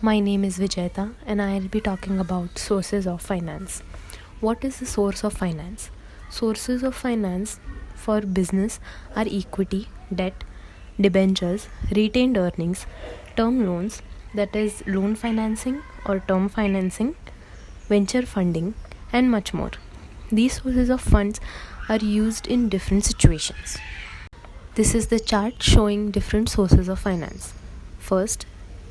My name is Vijayata and I'll be talking about sources of finance. What is the source of finance? Sources of finance for business are equity, debt, debentures, retained earnings, term loans, that is loan financing or term financing, venture funding, and much more. These sources of funds are used in different situations. This is the chart showing different sources of finance. First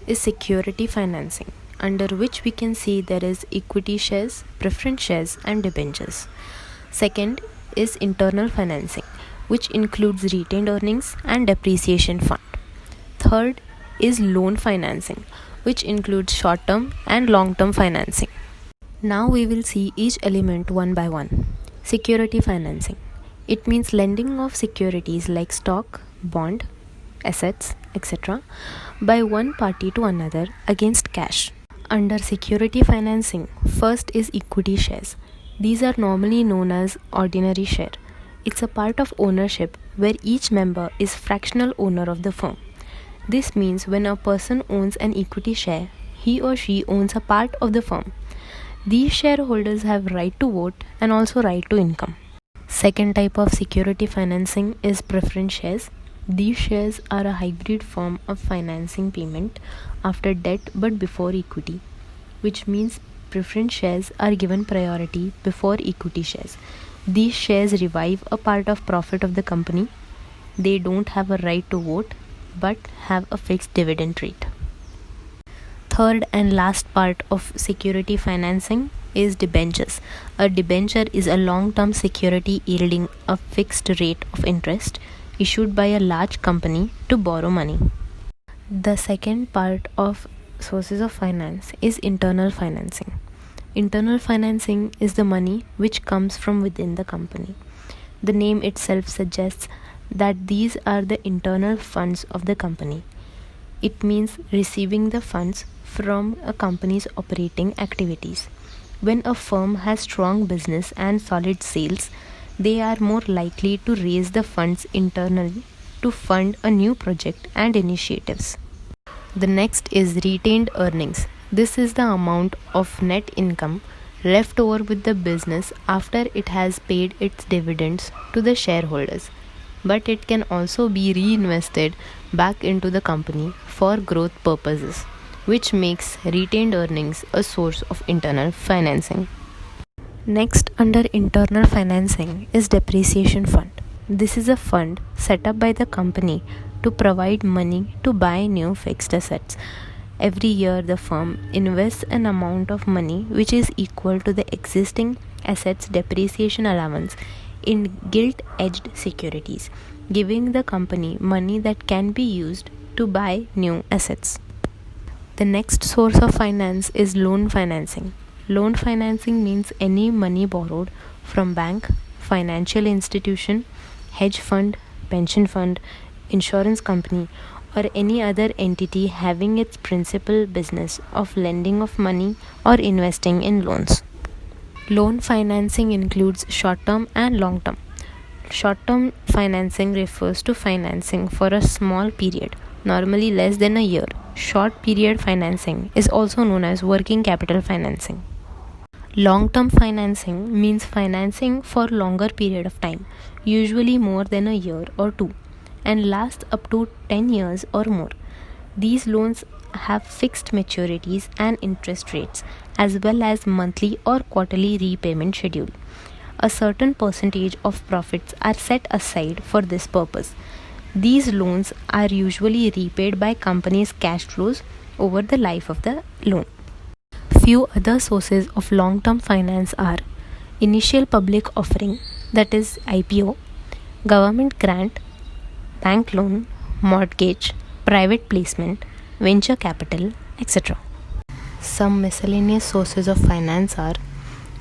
is security financing, under which we can see there is equity shares, preference shares, and debentures. Second is internal financing, which includes retained earnings and depreciation fund. Third is loan financing, which includes short-term and long-term financing. Now we will see each element one by one. Security financing. It means lending of securities like stock, bond, assets, etc. by one party to another against cash. Under security financing, first is equity shares. These are normally known as ordinary share. It's a part of ownership where each member is fractional owner of the firm. This means when a person owns an equity share, he or she owns a part of the firm. These shareholders have right to vote and also right to income. Second type of security financing is preference shares. These shares are a hybrid form of financing payment after debt but before equity, which means preference shares are given priority before equity shares. These shares revive a part of profit of the company. They don't have a right to vote but have a fixed dividend rate. Third and last part of security financing is debentures. A debenture is a long-term security yielding a fixed rate of interest issued by a large company to borrow money. The second part of sources of finance is internal financing. Internal financing is the money which comes from within the company. The name itself suggests that these are the internal funds of the company. It means receiving the funds from a company's operating activities. When a firm has strong business and solid sales, they are more likely to raise the funds internally to fund a new project and initiatives. The next is retained earnings. This is the amount of net income left over with the business after it has paid its dividends to the shareholders, but it can also be reinvested back into the company for growth purposes, which makes retained earnings a source of internal financing. Next, under internal financing is depreciation fund. This is a fund set up by the company to provide money to buy new fixed assets. Every year, the firm invests an amount of money which is equal to the existing assets depreciation allowance in gilt-edged securities, giving the company money that can be used to buy new assets. The next source of finance is loan financing. Loan financing means any money borrowed from bank, financial institution, hedge fund, pension fund, insurance company, or any other entity having its principal business of lending of money or investing in loans. Loan financing includes short-term and long-term. Short-term financing refers to financing for a small period, normally less than a year. Short period financing is also known as working capital financing. Long-term financing means financing for longer period of time, usually more than a year or two, and lasts up to 10 years or more. These loans have fixed maturities and interest rates, as well as monthly or quarterly repayment schedule. A certain percentage of profits are set aside for this purpose. These loans are usually repaid by companies' cash flows over the life of the loan. Few other sources of long-term finance are initial public offering, that is IPO, government grant, bank loan, mortgage, private placement, venture capital, etc. Some miscellaneous sources of finance are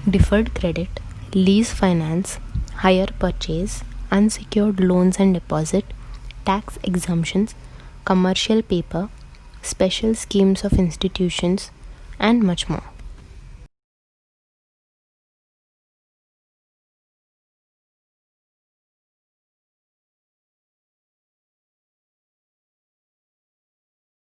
deferred credit, lease finance, hire purchase, unsecured loans and deposit, tax exemptions, commercial paper, special schemes of institutions, and much more.